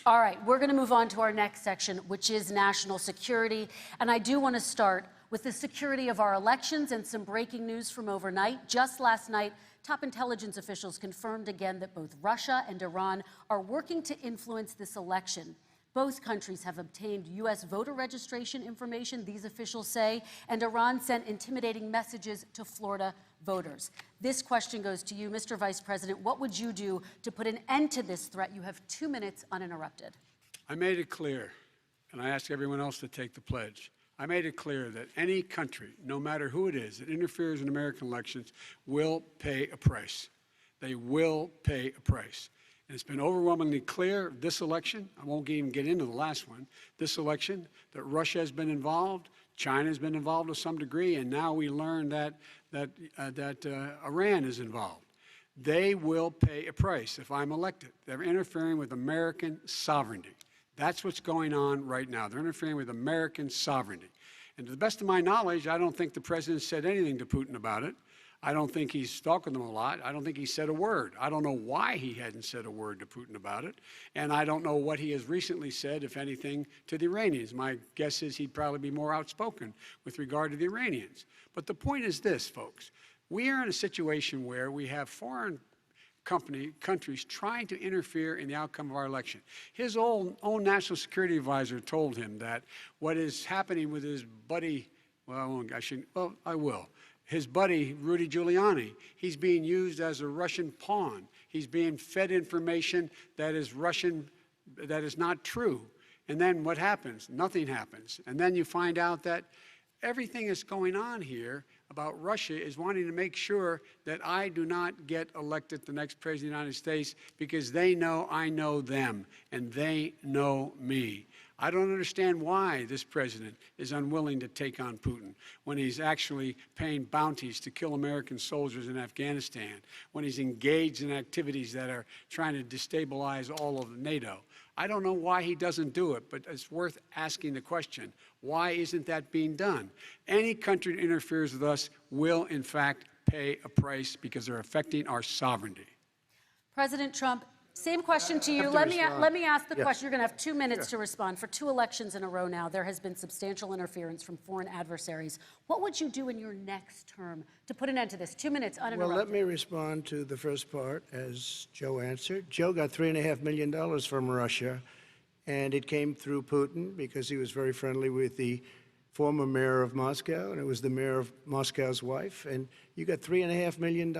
All right, we're going to move on to our next section, which is national security. And I do want to start with the security of our elections and some breaking news from overnight. Just last night, top intelligence officials confirmed again that both Russia and Iran are working to influence this election. Both countries have obtained U.S. voter registration information, these officials say, and Iran sent intimidating messages to Florida voters. This question goes to you, Mr. Vice President. What would you do to put an end to this threat? You have 2 minutes uninterrupted. I made it clear, and I ask everyone else to take the pledge. I made it clear that any country, no matter who it is, that interferes in American elections will pay a price. They will pay a price. And it's been overwhelmingly clear this election, I won't even get into the last one, this election, that Russia has been involved, China has been involved to some degree, and now we learn that Iran is involved. They will pay a price if I'm elected. They're interfering with American sovereignty. That's what's going on right now. They're interfering with American sovereignty. And to the best of my knowledge, I don't think the president said anything to Putin about it. I don't think he's talking to him a lot. I don't think he said a word. I don't know why he hadn't said a word to Putin about it. And I don't know what he has recently said, if anything, to the Iranians. My guess is he'd probably be more outspoken with regard to the Iranians. But the point is this, folks. We are in a situation where we have foreign countries trying to interfere in the outcome of our election. His own national security advisor told him that what is happening with his buddy, I will. His buddy, Rudy Giuliani, he's being used as a Russian pawn. He's being fed information that is Russian, that is not true. And then what happens? Nothing happens. And then you find out that everything that's going on here about Russia is wanting to make sure that I do not get elected the next president of the United States because they know I know them and they know me. I don't understand why this president is unwilling to take on Putin when he's actually paying bounties to kill American soldiers in Afghanistan, when he's engaged in activities that are trying to destabilize all of NATO. I don't know why he doesn't do it, but it's worth asking the question, why isn't that being done? Any country that interferes with us will, in fact, pay a price because they're affecting our sovereignty. President Trump, same question to you. Let me ask the question. You're going to have 2 minutes to respond. For 2 elections in a row now, there has been substantial interference from foreign adversaries. What would you do in your next term to put an end to this? 2 minutes uninterrupted. Well, let me respond to the first part, as Joe answered. Joe got $3.5 million from Russia, and it came through Putin because he was very friendly with the former mayor of Moscow, and it was the mayor of Moscow's wife. And you got $3.5 million.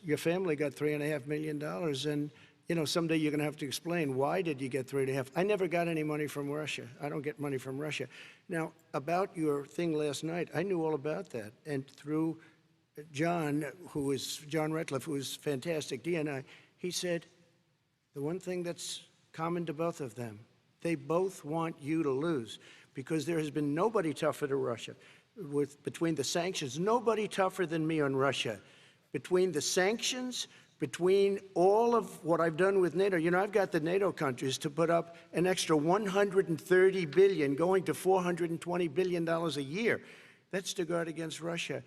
Your family got $3.5 million. And you know, someday you're going to have to explain, why did you get 3.5? I never got any money from Russia. I don't get money from Russia. Now, about your thing last night, I knew all about that. And through John Ratcliffe, who is fantastic, DNI, he said, the one thing that's common to both of them, they both want you to lose because there has been nobody tougher to Russia. Between the sanctions, nobody tougher than me on Russia. Between the sanctions, between all of what I've done with NATO, you know, I've got the NATO countries to put up an extra $130 billion, going to $420 billion a year. That's to guard against Russia.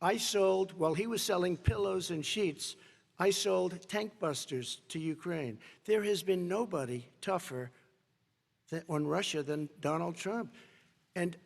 I sold, while he was selling pillows and sheets, I sold tank busters to Ukraine. There has been nobody tougher on Russia than Donald Trump. And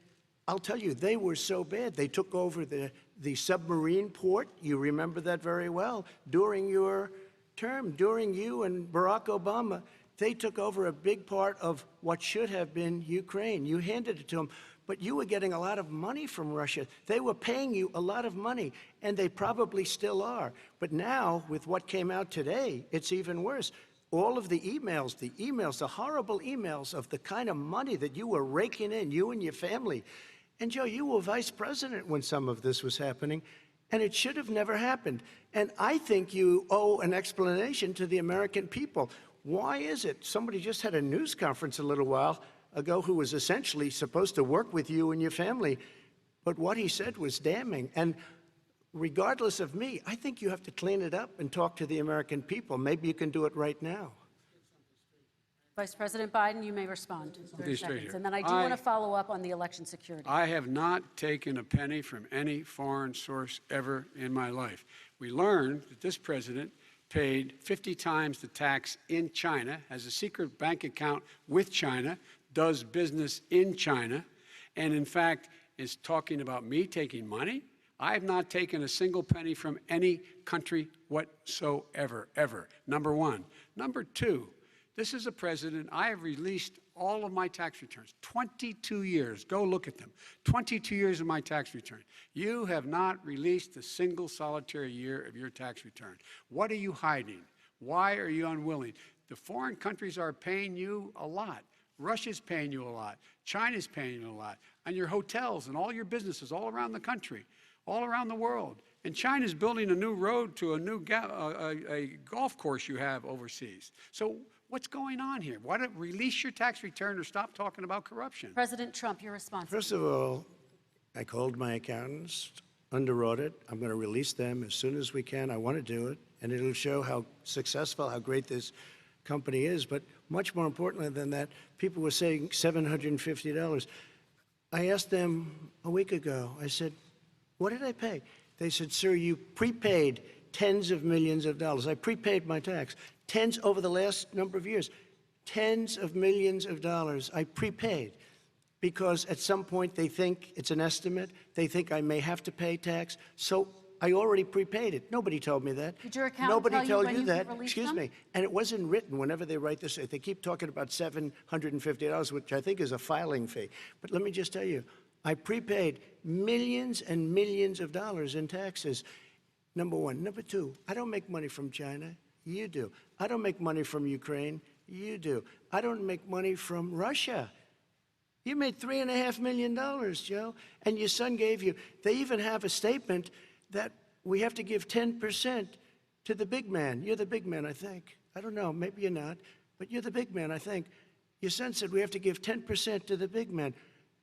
I'll tell you, they were so bad. They took over the submarine port. You remember that very well. During your term, during you and Barack Obama, they took over a big part of what should have been Ukraine. You handed it to them, but you were getting a lot of money from Russia. They were paying you a lot of money, and they probably still are. But now, with what came out today, it's even worse. All of the emails, the horrible emails of the kind of money that you were raking in, you and your family. And Joe, you were vice president when some of this was happening, and it should have never happened. And I think you owe an explanation to the American people. Why is it? Somebody just had a news conference a little while ago who was essentially supposed to work with you and your family, but what he said was damning. And regardless of me, I think you have to clean it up and talk to the American people. Maybe you can do it right now. Vice President Biden, you may respond in 30 seconds. And then I do want to follow up on the election security. I have not taken a penny from any foreign source ever in my life. We learned that this president paid 50 times the tax in China, has a secret bank account with China, does business in China, and in fact is talking about me taking money. I have not taken a single penny from any country whatsoever, ever, number one. Number two, this is a president, I have released all of my tax returns, 22 years. Go look at them. 22 years of my tax return. You have not released a single solitary year of your tax return. What are you hiding? Why are you unwilling? The foreign countries are paying you a lot. Russia's paying you a lot. China's paying you a lot. And your hotels and all your businesses all around the country, all around the world. And China's building a new road to a new a golf course you have overseas. So what's going on here? Why don't release your tax return or stop talking about corruption? President Trump, your response. First of all, I called my accountants under audit. I'm going to release them as soon as we can. I want to do it, and it'll show how successful, how great this company is. But much more importantly than that, people were saying $750. I asked them a week ago, I said, what did I pay? They said, sir, you prepaid tens of millions of dollars. I prepaid my tax. Tens over the last number of years. Tens of millions of dollars I prepaid because at some point they think it's an estimate. They think I may have to pay tax. So I already prepaid it. Nobody told me that. Did your accountant Nobody tell you told when you you that. could release Excuse them? me. And it wasn't written whenever they write this. They keep talking about $750, which I think is a filing fee. But let me just tell you, I prepaid millions and millions of dollars in taxes. Number one. Number two, I don't make money from China. You do. I don't make money from Ukraine. You do. I don't make money from Russia. You made $3.5 million, Joe, and your son gave you. They even have a statement that we have to give 10% to the big man. You're the big man, I think. I don't know, maybe you're not, but you're the big man, I think. Your son said we have to give 10% to the big man.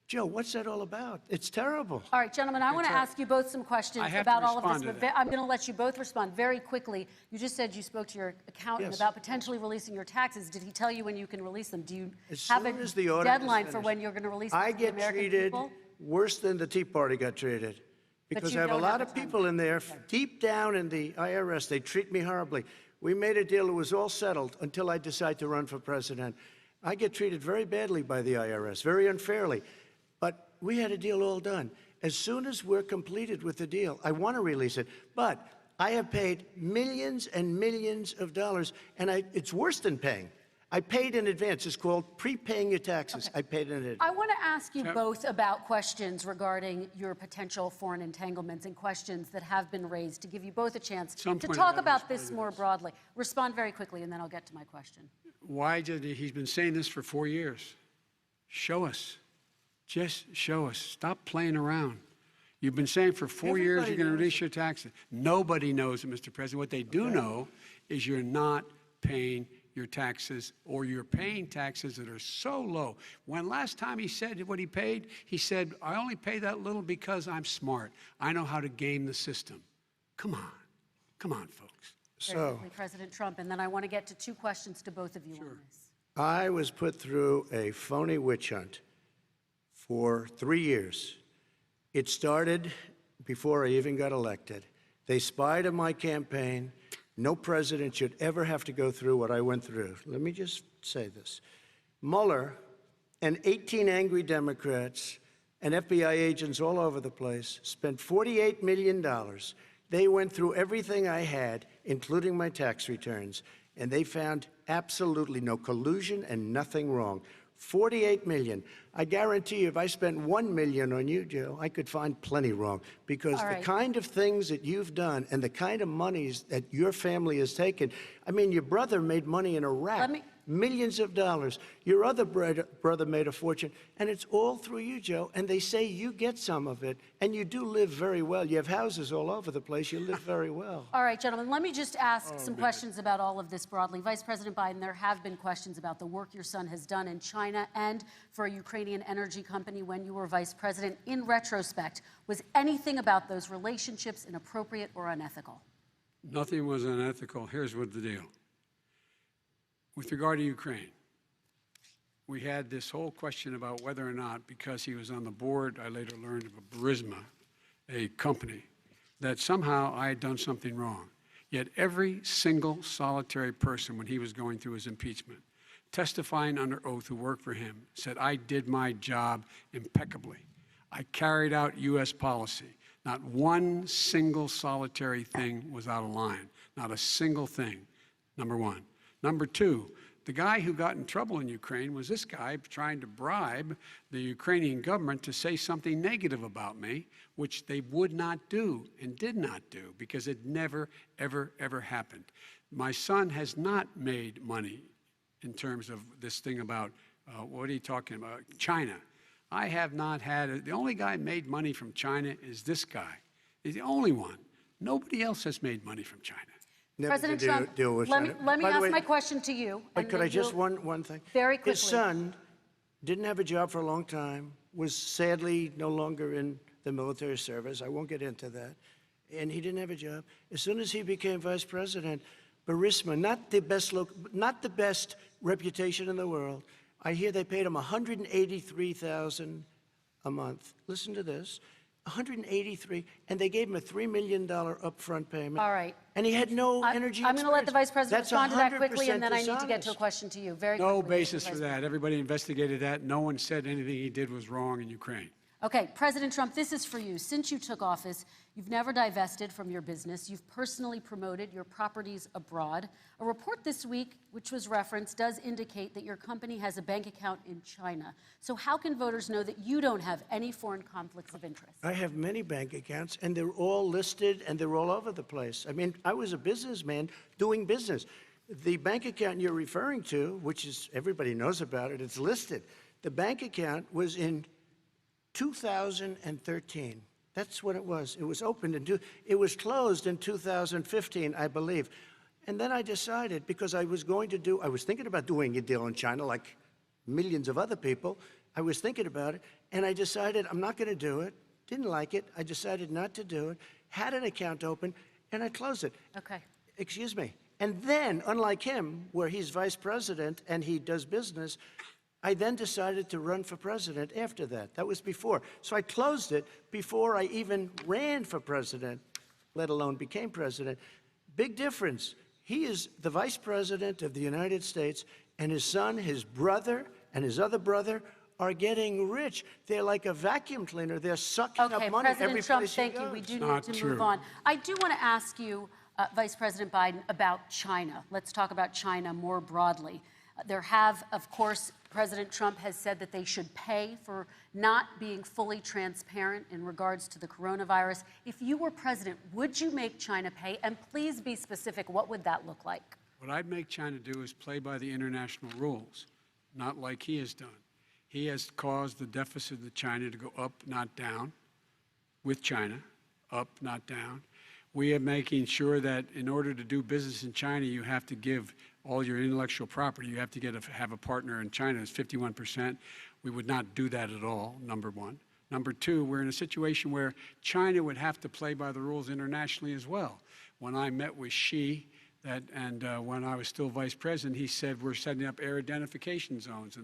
Joe, what's that all about? It's terrible. All right, gentlemen, I want to ask you both some questions about all of this. I'm going to let you both respond very quickly. You just said you spoke to your accountant about potentially releasing your taxes. Did he tell you when you can release them? Do you have a deadline for when you're going to release them to the American people? I get treated worse than the Tea Party got treated. Because I have a lot of people in there, deep down in the IRS, they treat me horribly. We made a deal, it was all settled until I decide to run for president. I get treated very badly by the IRS, very unfairly. But we had a deal all done. As soon as we're completed with the deal, I want to release it. But I have paid millions and millions of dollars, and it's worse than paying. I paid in advance. It's called prepaying your taxes. I paid in advance. I want to ask you both about questions regarding your potential foreign entanglements and questions that have been raised to give you both a chance to talk about this more broadly. Respond very quickly, and then I'll get to my question. Why did he's been saying this for 4 years? Show us. Just show us. Stop playing around. You've been saying for 4 years you're going to release your taxes. Nobody knows it, Mr. President. What they do know is you're not paying your taxes, or you're paying taxes that are so low. When last time he said what he paid, he said, I only pay that little because I'm smart. I know how to game the system. Come on. Come on, folks. So, President Trump, and then I want to get to two questions to both of you on this. I was put through a phony witch hunt for 3 years. It started before I even got elected. They spied on my campaign. No president should ever have to go through what I went through. Let me just say this. Mueller and 18 angry Democrats and FBI agents all over the place spent $48 million. They went through everything I had, including my tax returns, and they found absolutely no collusion and nothing wrong. $48 million. I guarantee you, if I spent $1 million on you, Joe, I could find plenty wrong. Because the kind of things that you've done and the kind of monies that your family has taken, I mean, your brother made money in Iraq. Millions of dollars. Your other brother made a fortune, and it's all through you, Joe. And they say you get some of it, and you do live very well. You have houses all over the place. You live very well. All right, gentlemen, let me just ask some questions about all of this broadly. Vice President Biden, there have been questions about the work your son has done in China and for a Ukrainian energy company when you were vice president. In retrospect, was anything about those relationships inappropriate or unethical? Nothing was unethical. Here's what the deal. With regard to Ukraine, we had this whole question about whether or not, because he was on the board, I later learned of a Burisma, a company, that somehow I had done something wrong. Yet every single solitary person, when he was going through his impeachment, testifying under oath who worked for him, said, I did my job impeccably. I carried out U.S. policy. Not one single solitary thing was out of line. Not a single thing, number one. Number two, the guy who got in trouble in Ukraine was this guy trying to bribe the Ukrainian government to say something negative about me, which they would not do and did not do because it never, ever, ever happened. My son has not made money in terms of this thing about, what are you talking about, China. I have not had, the only guy made money from China is this guy. He's the only one. Nobody else has made money from China. Never President did Trump, deal with let China. me By the ask way, my question to you. But and could then I just, you'll- one thing? Very quickly. His son didn't have a job for a long time, was sadly no longer in the military service. I won't get into that. And he didn't have a job. As soon as he became vice president, Burisma, not the best reputation in the world, I hear they paid him $183,000 a month. Listen to this. 183, and they gave him a $3 million upfront payment. All right. And he had no energy I'm going to let the Vice President That's respond to that quickly, and 100% then I need to get to a dishonest. question to you. Very No quickly, Mr. basis for Vice that. Everybody investigated that. No one said anything he did was wrong in Ukraine. Okay, President Trump, this is for you. Since you took office, you've never divested from your business. You've personally promoted your properties abroad. A report this week, which was referenced, does indicate that your company has a bank account in China. So how can voters know that you don't have any foreign conflicts of interest? I have many bank accounts, and they're all listed, and they're all over the place. I mean, I was a businessman doing business. The bank account you're referring to, which is, everybody knows about it, it's listed. The bank account was in 2013. That's what it was. It was opened it was closed in 2015, I believe. And then I decided, because I was thinking about doing a deal in China like millions of other people. I was thinking about it, and I decided I'm not going to do it. Didn't like it. I decided not to do it. Had an account open, and I closed it. Okay. Excuse me. And then, unlike him, where he's vice president and he does business, I then decided to run for president after that. That was before. So I closed it before I even ran for president, let alone became president. Big difference. He is the vice president of the United States, and his son, his brother, and his other brother are getting rich. They're like a vacuum cleaner. They're sucking Okay, up money every President Trump, place he thank goes. you. We do Not need to true. move on. I do want to ask you, Vice President Biden, about China. Let's talk about China more broadly. There have, of course, President Trump has said that they should pay for not being fully transparent in regards to the coronavirus. If you were president, would you make China pay? And please be specific. What would that look like? What I'd make China do is play by the international rules, not like he has done. He has caused the deficit of China to go up, not down, with China, up, not down. We are making sure that in order to do business in China, you have to give all your intellectual property. You have to have a partner in China. It's 51%. We would not do that at all, number one. Number two, we're in a situation where China would have to play by the rules internationally as well. When I met with Xi, when I was still vice president, he said we're setting up air identification zones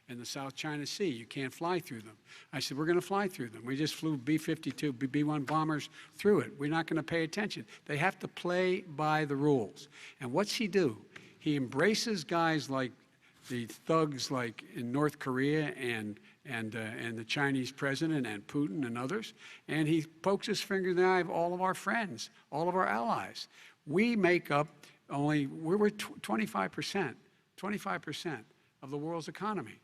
in the South China Sea. You can't fly through them. I said we're going to fly through them. We just flew B-52, B-1 bombers through it. We're not going to pay attention. They have to play by the rules. And what's he do? He embraces guys like the thugs like in North Korea and the Chinese president and Putin and others, and he pokes his finger in the eye of all of our friends, all of our allies. We make up we're 25% of the world's economy.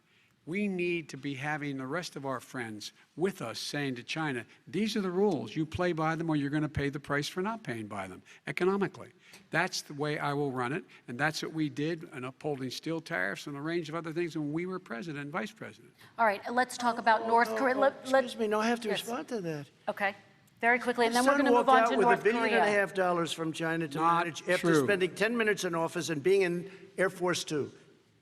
We need to be having the rest of our friends with us saying to China, these are the rules. You play by them or you're going to pay the price for not paying by them economically. That's the way I will run it, and that's what we did in upholding steel tariffs and a range of other things when we were president and vice president. All right, let's talk about North Korea. Excuse me, no, I have to Yes. respond to that. Okay, very quickly, and then His we're son going to move walked on out to with North $1.5 Korea. billion from China to Not manage after true. spending 10 minutes in office and being in Air Force Two,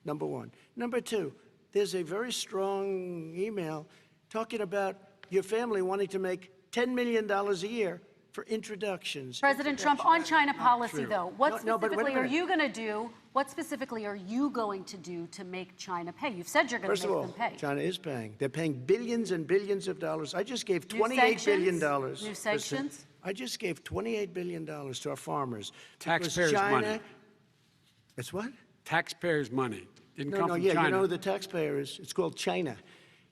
number one. Number two, there's a very strong email talking about your family wanting to make $10 million a year for introductions. President Trump, on China policy, true. though, what No, but wait a specifically are minute. you going to do? What specifically are you going to do to make China pay? You've said you're going First to of make all, them pay. China is paying. They're paying billions and billions of dollars. I just gave New $28 billion. sanctions? New sanctions? I just gave $28 billion to our farmers. Taxpayers' money. It's what? Taxpayers' money. Didn't come from Yeah, China. you know who the taxpayer is? It's called China.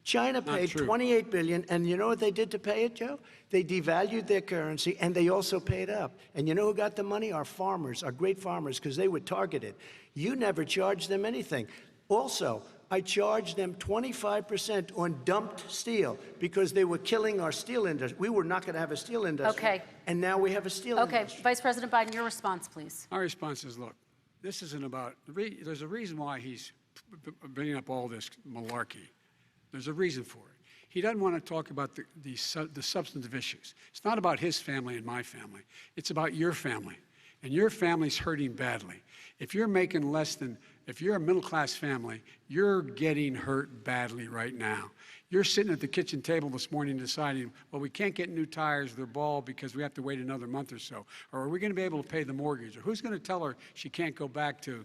China paid true. $28 billion, and you know what they did to pay it, Joe? They devalued their currency, and they also paid up. And you know who got the money? Our farmers, our great farmers, because they were targeted. You never charged them anything. Also, I charged them 25% on dumped steel because they were killing our steel industry. We were not going to have a steel industry. Okay. And now we have a steel industry. Okay, Vice President Biden, your response, please. My response is, look, this isn't about, there's a reason why he's bringing up all this malarkey. There's a reason for it. He doesn't want to talk about the substantive issues. It's not about his family and my family. It's about your family. And your family's hurting badly. If you're making less than, if you're a middle-class family, you're getting hurt badly right now. You're sitting at the kitchen table this morning deciding, well, we can't get new tires, they're bald because we have to wait another month or so. Or are we going to be able to pay the mortgage? Or who's going to tell her she can't go back to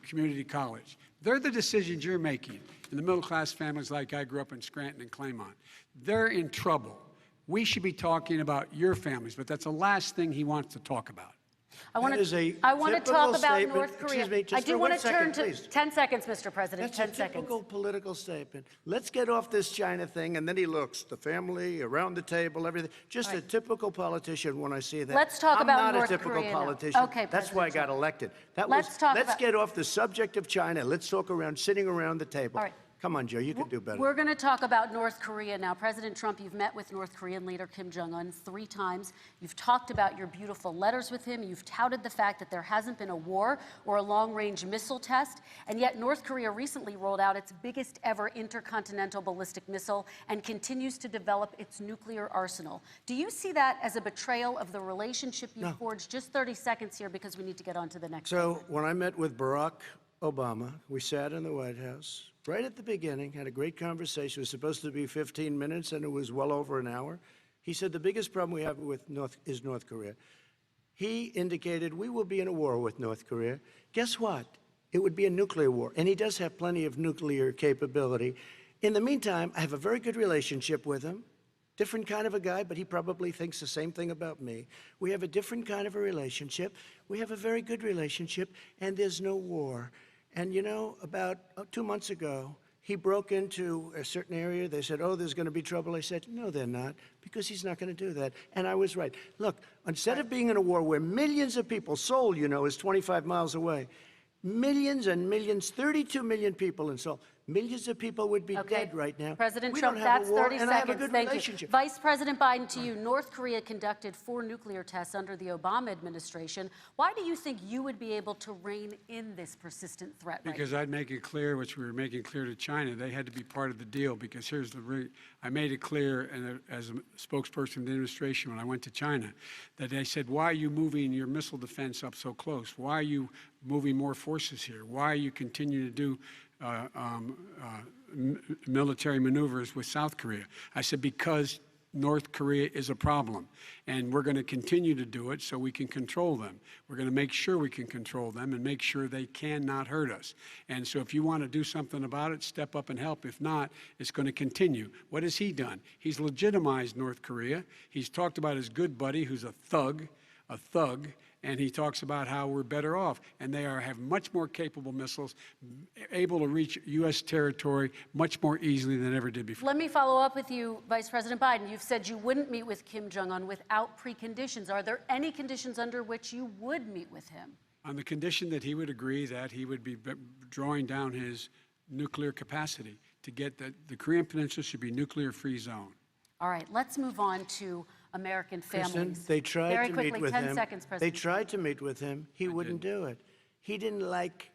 community college? They're the decisions you're making in the middle-class families like I grew up in Scranton and Claymont. They're in trouble. We should be talking about your families, but that's the last thing he wants to talk about. I want to typical talk about statement. North Korea. Excuse me, just I do for want one to turn second, to please. 10 seconds, Mr. President. That's 10 a seconds. typical political statement. Let's get off this China thing, and then he looks, the family, around the table, everything. Just a typical politician when I see that. Let's talk about I'm not North a typical Korea now. politician. Okay, That's why I President got elected. Let's get off the subject of China. Let's talk around sitting around the table. All right. Come on, Joe, you can do better. We're going to talk about North Korea now. President Trump, you've met with North Korean leader Kim Jong-un 3 times. You've talked about your beautiful letters with him. You've touted the fact that there hasn't been a war or a long-range missile test. And yet North Korea recently rolled out its biggest ever intercontinental ballistic missile and continues to develop its nuclear arsenal. Do you see that as a betrayal of the relationship you forged? Just 30 seconds here because we need to get on to the next So when I met with Barack Obama, we sat in the White House right at the beginning, had a great conversation. It was supposed to be 15 minutes, and it was well over an hour. He said the biggest problem we have with North Korea. He indicated we will be in a war with North Korea. Guess what? It would be a nuclear war, and he does have plenty of nuclear capability. In the meantime, I have a very good relationship with him. Different kind of a guy, but he probably thinks the same thing about me. We have a different kind of a relationship. We have a very good relationship, and there's no war. And you know, about 2 months ago, he broke into a certain area. They said, oh, there's going to be trouble. I said, no, they're not, because he's not going to do that. And I was right. Look, instead of being in a war where millions of people, Seoul, you know, is 25 miles away, millions and millions, 32 million people in Seoul, millions of people would be dead right now. President we Trump, don't have that's a war, 30 and seconds. I have a good Thank relationship. you. Vice President Biden, to you, North Korea conducted 4 nuclear tests under the Obama administration. Why do you think you would be able to rein in this persistent threat right Because I'd make it clear, which we were making clear to China, they had to be part of the deal. Because here's I made it clear, and as a spokesperson of the administration when I went to China, that they said, why are you moving your missile defense up so close? Why are you moving more forces here? Why are you continuing to do military maneuvers with South Korea? I said, because North Korea is a problem, and we're going to continue to do it so we can control them. We're going to make sure we can control them and make sure they cannot hurt us. And so if you want to do something about it, step up and help. If not, it's going to continue. What has he done? He's legitimized North Korea. He's talked about his good buddy who's a thug, and he talks about how we're better off. And they have much more capable missiles, able to reach U.S. territory much more easily than ever did before. Let me follow up with you, Vice President Biden. You've said you wouldn't meet with Kim Jong-un without preconditions. Are there any conditions under which you would meet with him? On the condition that he would agree that he would be drawing down his nuclear capacity to get the Korean Peninsula should be nuclear-free zone. All right, let's move on to American families. Kristen, they tried Very to quickly, meet with 10 him. seconds, They President. tried to meet with him. He wouldn't do it. He didn't like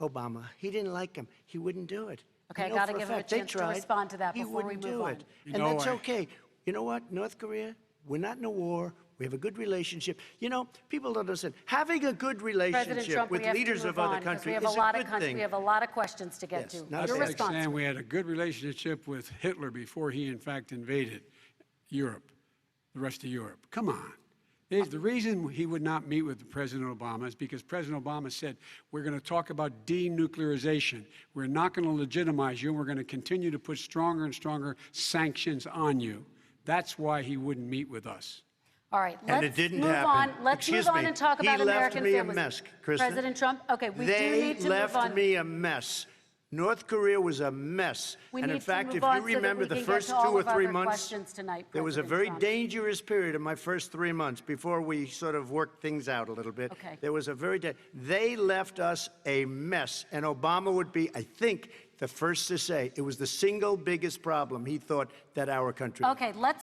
Obama. He didn't like him. He wouldn't do it. Okay, I know got to for give him a fact they chance to tried. respond to that He before we wouldn't move do on. it. You And know, that's okay. You know what? North Korea, we're not in a war. We have a good relationship. You know, people don't understand. Having a good President relationship Trump, with we have leaders to move of other on, 'cause countries we have is a lot a of good thing. We have a lot of questions to get Yes, to. not That's Your like response. saying we had a good relationship with Hitler before he, in fact, invaded Europe, the rest of Europe. Come on. The reason he would not meet with President Obama is because President Obama said, we're going to talk about denuclearization. We're not going to legitimize you, and we're going to continue to put stronger and stronger sanctions on you. That's why he wouldn't meet with us. All right, And let's it didn't move happen. on. Let's Excuse move on me. and talk about He left American me families. a mess, Kristen. President Trump, okay, we do They need to left move on. me a mess. North Korea was a mess. We And in need to fact, move if on you so that remember we the can get first to all 2 or of 3 other months, questions tonight, there was a President very Trump. dangerous period in my first 3 months before we sort of worked things out a little bit. Okay. There was a they left us a mess. And Obama would be, I think, the first to say it was the single biggest problem he thought that our country. Okay, let's